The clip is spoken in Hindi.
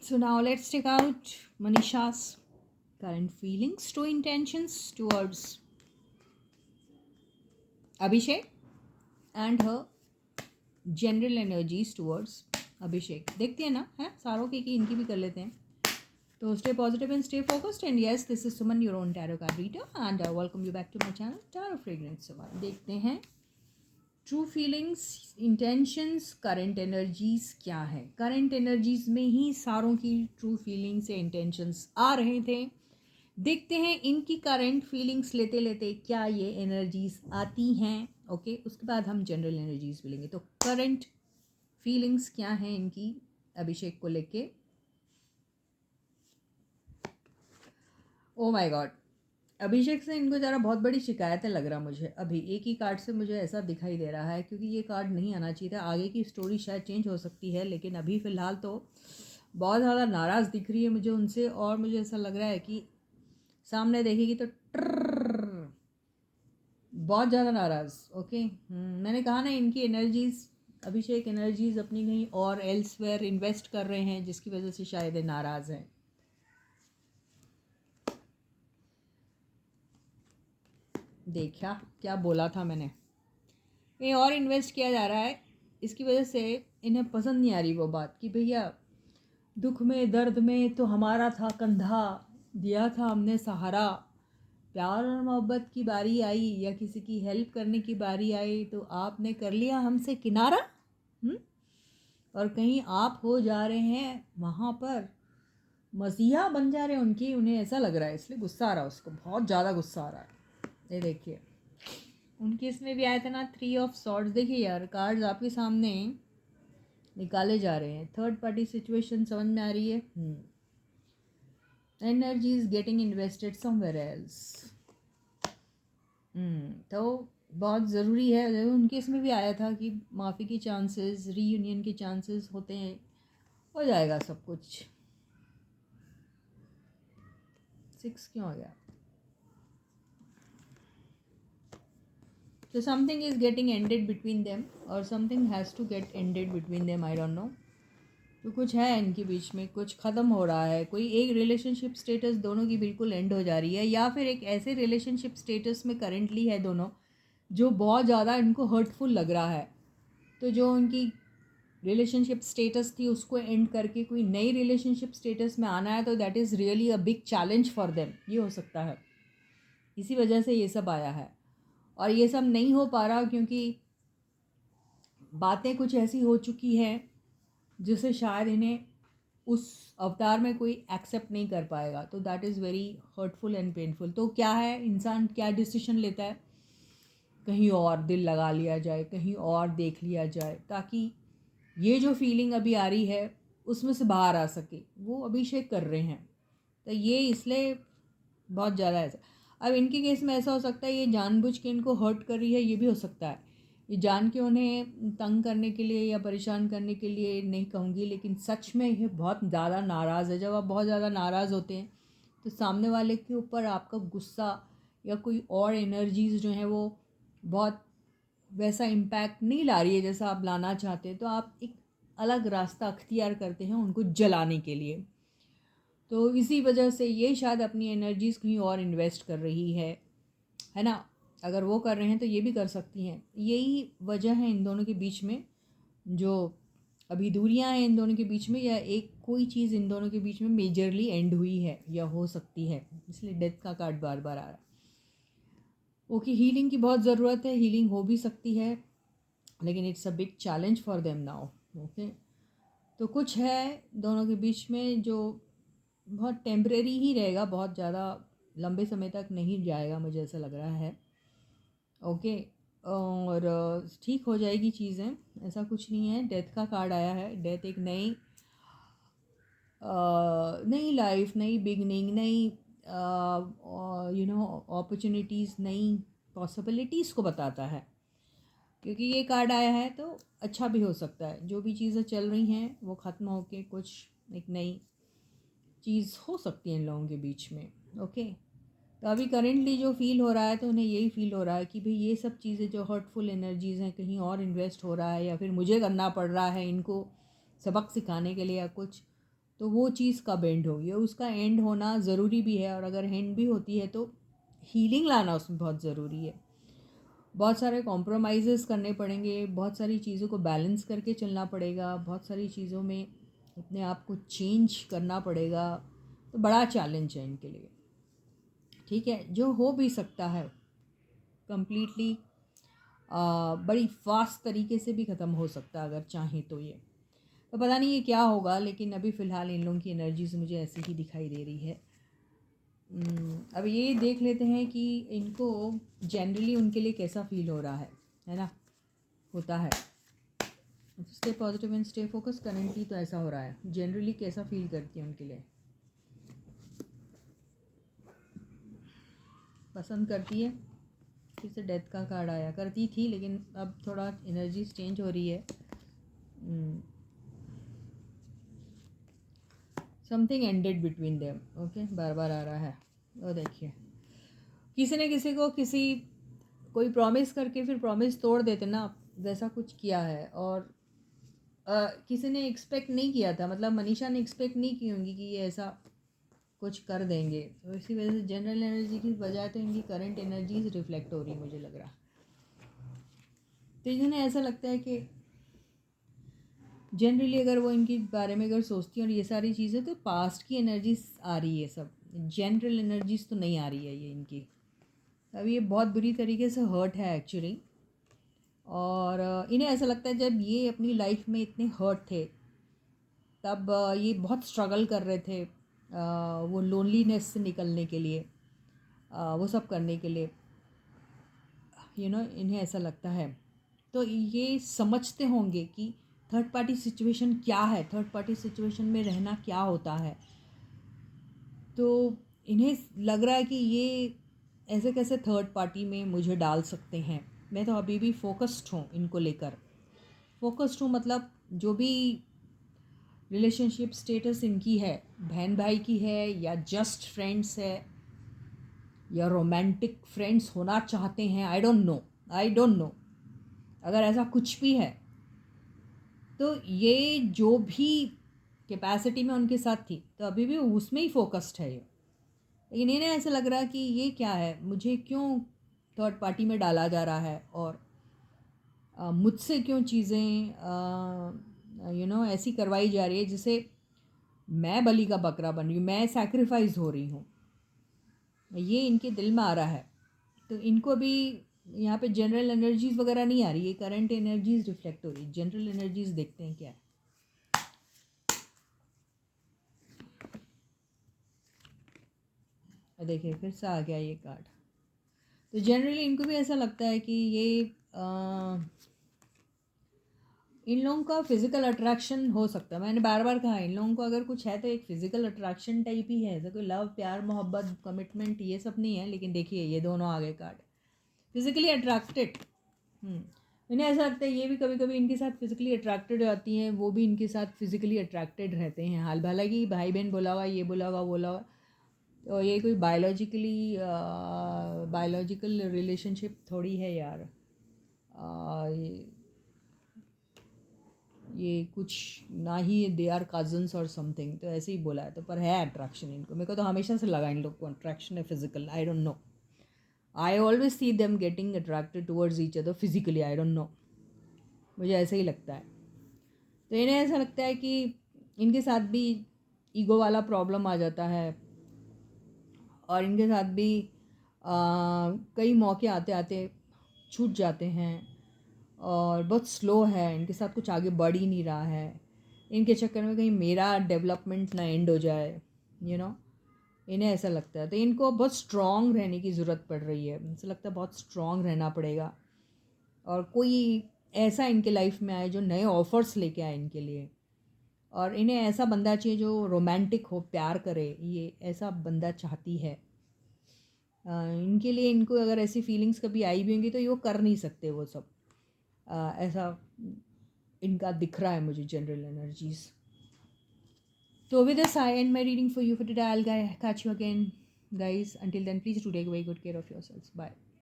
So now let's take out Manisha's current feelings to intentions towards Abhishek and her general energies towards Abhishek. देखते हैं ना, है सारों की इनकी भी कर लेते हैं. तो stay positive and stay focused. And yes, this is Suman, your own tarot card reader, and I welcome you back to my channel, Tarot Fragrance Suman. देखते हैं true feelings, intentions, current energies क्या है. करंट एनर्जीज में ही सारों की ट्रू फीलिंग्स या इंटेंशंस आ रहे थे. देखते हैं इनकी करंट फीलिंग्स लेते लेते क्या ये एनर्जीज आती हैं. ओके, उसके बाद हम जनरल एनर्जीज भी लेंगे. तो करंट फीलिंग्स क्या हैं इनकी अभिषेक को लेके. ओ माय गॉड, अभिषेक से इनको ज़रा बहुत बड़ी शिकायत है लग रहा मुझे. अभी एक ही कार्ड से मुझे ऐसा दिखाई दे रहा है, क्योंकि ये कार्ड नहीं आना चाहिए था. आगे की स्टोरी शायद चेंज हो सकती है, लेकिन अभी फ़िलहाल तो बहुत ज़्यादा नाराज़ दिख रही है मुझे उनसे. और मुझे ऐसा लग रहा है कि सामने देखेगी तो बहुत ज़्यादा नाराज़. ओके, मैंने कहा ना, इनकी एनर्जीज़, अभिषेक एनर्जीज़ अपनी कहीं और एल्सवेयर इन्वेस्ट कर रहे हैं, जिसकी वजह से शायद नाराज़ हैं. देखा क्या बोला था मैंने, ये और इन्वेस्ट किया जा रहा है. इसकी वजह से इन्हें पसंद नहीं आ रही वो बात कि भैया दुख में दर्द में तो हमारा था कंधा, दिया था हमने सहारा. प्यार और मोहब्बत की बारी आई या किसी की हेल्प करने की बारी आई तो आपने कर लिया हमसे किनारा. और कहीं आप हो जा रहे हैं वहाँ पर मसीहा बन जा रहे हैं उनकी. उन्हें ऐसा लग रहा है, इसलिए गुस्सा आ रहा है उसको, बहुत ज़्यादा गुस्सा आ रहा है. ये देखिए उनके इसमें भी आया था ना, 3 ऑफ सॉर्ड्स. देखिए यार, कार्ड्स आपके सामने निकाले जा रहे हैं. थर्ड पार्टी सिचुएशन समझ में आ रही है. Energy is getting invested somewhere else. तो बहुत ज़रूरी है. उनके इसमें भी आया था कि माफ़ी की चांसेस, रीयूनियन के चांसेस होते हैं. हो जाएगा सब कुछ. 6 क्यों आ गया. So something is getting ended between them or something has to get ended between them. I don't know. तो कुछ है इनके बीच में, कुछ ख़त्म हो रहा है. कोई एक रिलेशनशिप स्टेटस दोनों की बिल्कुल एंड हो जा रही है, या फिर एक ऐसे रिलेशनशिप स्टेटस में करेंटली है दोनों जो बहुत ज़्यादा इनको हर्टफुल लग रहा है. तो जो उनकी रिलेशनशिप स्टेटस थी उसको एंड करके कोई नई रिलेशनशिप स्टेटस में आना है, तो that is really a big challenge for them. ये हो सकता है, इसी वजह से ये सब आया है. और ये सब नहीं हो पा रहा क्योंकि बातें कुछ ऐसी हो चुकी हैं जिसे शायद इन्हें उस अवतार में कोई एक्सेप्ट नहीं कर पाएगा. तो that is very hurtful and painful. तो क्या है, इंसान क्या डिसीजन लेता है, कहीं और दिल लगा लिया जाए, कहीं और देख लिया जाए, ताकि ये जो फीलिंग अभी आ रही है उसमें से बाहर आ सके. वो अभिषेक कर रहे हैं. तो ये इसलिए बहुत ज़्यादा ऐसा. अब इनके केस में ऐसा हो सकता है ये जानबूझ के इनको हर्ट कर रही है, ये भी हो सकता है. ये जान के उन्हें तंग करने के लिए या परेशान करने के लिए नहीं कहूँगी, लेकिन सच में ये बहुत ज़्यादा नाराज़ है. जब आप बहुत ज़्यादा नाराज़ होते हैं तो सामने वाले के ऊपर आपका गुस्सा या कोई और एनर्जीज़ जो हैं वो बहुत वैसा इम्पैक्ट नहीं ला रही है जैसा आप लाना चाहते हैं. तो आप एक अलग रास्ता अख्तियार करते हैं उनको जलाने के लिए. तो इसी वजह से ये शायद अपनी एनर्जीज़ कहीं और इन्वेस्ट कर रही है ना. अगर वो कर रहे हैं तो ये भी कर सकती हैं. यही वजह है इन दोनों के बीच में, जो अभी दूरियां हैं इन दोनों के बीच में, या एक कोई चीज़ इन दोनों के बीच में मेजरली एंड हुई है या हो सकती है. इसलिए डेथ का कार्ड बार बार आ रहा है. ओके, हीलिंग की बहुत ज़रूरत है, हीलिंग हो भी सकती है, लेकिन it's a big challenge for them now. Okay, तो कुछ है दोनों के बीच में जो बहुत टेम्परेरी ही रहेगा, बहुत ज़्यादा लंबे समय तक नहीं जाएगा, मुझे ऐसा लग रहा है. ओके, और ठीक हो जाएगी चीज़ें, ऐसा कुछ नहीं है. डेथ का कार्ड आया है. डेथ एक नई नई लाइफ, नई बिगनिंग, नई अपॉर्चुनिटीज़, नई पॉसिबिलिटीज़ को बताता है. क्योंकि ये कार्ड आया है तो अच्छा भी हो सकता है. जो भी चीज़ें चल रही हैं वो ख़त्म होके कुछ एक नई चीज़ हो सकती है इन लोगों के बीच में. ओके, तो अभी करेंटली जो फील हो रहा है तो उन्हें यही फील हो रहा है कि भाई ये सब चीज़ें जो हर्टफुल एनर्जीज़ हैं कहीं और इन्वेस्ट हो रहा है, या फिर मुझे करना पड़ रहा है इनको सबक सिखाने के लिए या कुछ. तो वो चीज़ कब एंड होगी, और उसका एंड होना ज़रूरी भी है, और अगर एंड भी होती है तो हीलिंग लाना उसमें बहुत ज़रूरी है। बहुत सारे कॉम्प्रोमाइज़ेस करने पड़ेंगे, बहुत सारी चीज़ों को बैलेंस करके चलना पड़ेगा, बहुत सारी चीज़ों में अपने आप को चेंज करना पड़ेगा। तो बड़ा चैलेंज है इनके लिए, ठीक है, जो हो भी सकता है कम्प्लीटली बड़ी फास्ट तरीके से भी ख़त्म हो सकता है अगर चाहें तो। ये तो पता नहीं ये क्या होगा, लेकिन अभी फ़िलहाल इन लोगों की एनर्जीज मुझे ऐसी ही दिखाई दे रही है। अब ये देख लेते हैं कि इनको जनरली उनके लिए कैसा फील हो रहा है ना, होता है। Stay positive and stay focus. Currently तो ऐसा हो रहा है, जनरली कैसा फील करती है उनके लिए। पसंद करती है, फिर से डेथ का कार्ड आया, करती थी लेकिन अब थोड़ा एनर्जीज चेंज हो रही है। Something ended between them, okay, बार बार आ रहा है। और देखिए किसी ने किसी को कोई प्रॉमिस करके फिर प्रॉमिस तोड़ देते ना, वैसा कुछ किया है। और किसी ने एक्सपेक्ट नहीं किया था, मतलब मनीषा ने एक्सपेक्ट नहीं की होंगी कि ये ऐसा कुछ कर देंगे, तो इसी वजह से जनरल एनर्जी की बजाय तो इनकी करंट एनर्जीज रिफ्लेक्ट हो रही मुझे लग रहा। तो इन्हें ऐसा लगता है कि जनरली अगर वो इनके बारे में अगर सोचती हैं और ये सारी चीज़ें, तो पास्ट की एनर्जीज आ रही है, सब जनरल एनर्जीज तो नहीं आ रही है ये इनकी। अब ये बहुत बुरी तरीके से हर्ट है एक्चुअली, और इन्हें ऐसा लगता है जब ये अपनी लाइफ में इतने हर्ट थे तब ये बहुत स्ट्रगल कर रहे थे वो लोनलीनेस से निकलने के लिए, वो सब करने के लिए, इन्हें ऐसा लगता है। तो ये समझते होंगे कि थर्ड पार्टी सिचुएशन क्या है, थर्ड पार्टी सिचुएशन में रहना क्या होता है। तो इन्हें लग रहा है कि ये ऐसे कैसे थर्ड पार्टी में मुझे डाल सकते हैं। मैं तो अभी भी फोकस्ड हूँ इनको लेकर, फोकस्ड हूँ, मतलब जो भी रिलेशनशिप स्टेटस इनकी है, बहन भाई की है या जस्ट फ्रेंड्स है या रोमांटिक फ्रेंड्स होना चाहते हैं, आई डोंट नो। अगर ऐसा कुछ भी है तो ये जो भी कैपेसिटी में उनके साथ थी तो अभी भी उसमें ही फोकस्ड है ये। लेकिन इन्हें ऐसा लग रहा है कि ये क्या है, मुझे क्यों थर्ड पार्टी में डाला जा रहा है, और मुझसे क्यों चीज़ें ऐसी करवाई जा रही है जिसे मैं बलि का बकरा बन रही हूँ, मैं सैक्रिफाइस हो रही हूँ। ये इनके दिल में आ रहा है। तो इनको भी यहाँ पे जनरल एनर्जीज वगैरह नहीं आ रही है, करंट एनर्जीज रिफ्लेक्ट हो रही है। जनरल एनर्जीज देखते हैं क्या है। देखिए फिर से आ गया ये कार्ड। तो जनरली इनको भी ऐसा लगता है कि ये इन लोगों का फिज़िकल अट्रैक्शन हो सकता है। मैंने बार बार कहा इन लोगों को अगर कुछ है तो एक फ़िज़िकल अट्रैक्शन टाइप ही है, ऐसा कोई लव प्यार मोहब्बत कमिटमेंट ये सब नहीं है। लेकिन देखिए ये दोनों आ गए कार्ड, फिज़िकली अट्रैक्टेड। इन्हें ऐसा लगता है ये भी कभी कभी इनके साथ फिज़िकली अट्रैक्टेड हो जाती हैं, वो भी इनके साथ फिज़िकली अट्रैक्टेड रहते हैं। हालांकि भाई बहन बोला हुआ, ये बोला हुआ, बोला हुआ, तो ये कोई बायोलॉजिकल रिलेशनशिप थोड़ी है यार। ये कुछ ना ही दे आर कजन्स और समथिंग, तो ऐसे ही बोला है। तो पर है अट्रैक्शन इनको, मेरे को तो हमेशा से लगा इन लोग को अट्रैक्शन है physical. I don't know, I always see them getting attracted towards each other physically. I don't know, मुझे ऐसे ही लगता है। तो इन्हें ऐसा लगता है कि इनके साथ भी ईगो वाला प्रॉब्लम आ जाता है, और इनके साथ भी कई मौके आते आते छूट जाते हैं, और बहुत स्लो है, इनके साथ कुछ आगे बढ़ ही नहीं रहा है। इनके चक्कर में कहीं मेरा डेवलपमेंट ना एंड हो जाए, इन्हें ऐसा लगता है। तो इनको बहुत स्ट्रॉन्ग रहने की ज़रूरत पड़ रही है, मुझे लगता है बहुत स्ट्रॉन्ग रहना पड़ेगा, और कोई ऐसा इनके लाइफ में आए जो नए ऑफर्स लेके आए इनके लिए। और इन्हें ऐसा बंदा चाहिए जो रोमांटिक हो, प्यार करे, ये ऐसा बंदा चाहती है। इनके लिए इनको अगर ऐसी फीलिंग्स कभी आई भी होंगी तो ये वो कर नहीं सकते वो सब, ऐसा इनका दिख रहा है मुझे जनरल एनर्जीज। तो with this I end my reading for you for today. I'll catch you again guys. Until then, please do take very good care of yourselves. Bye.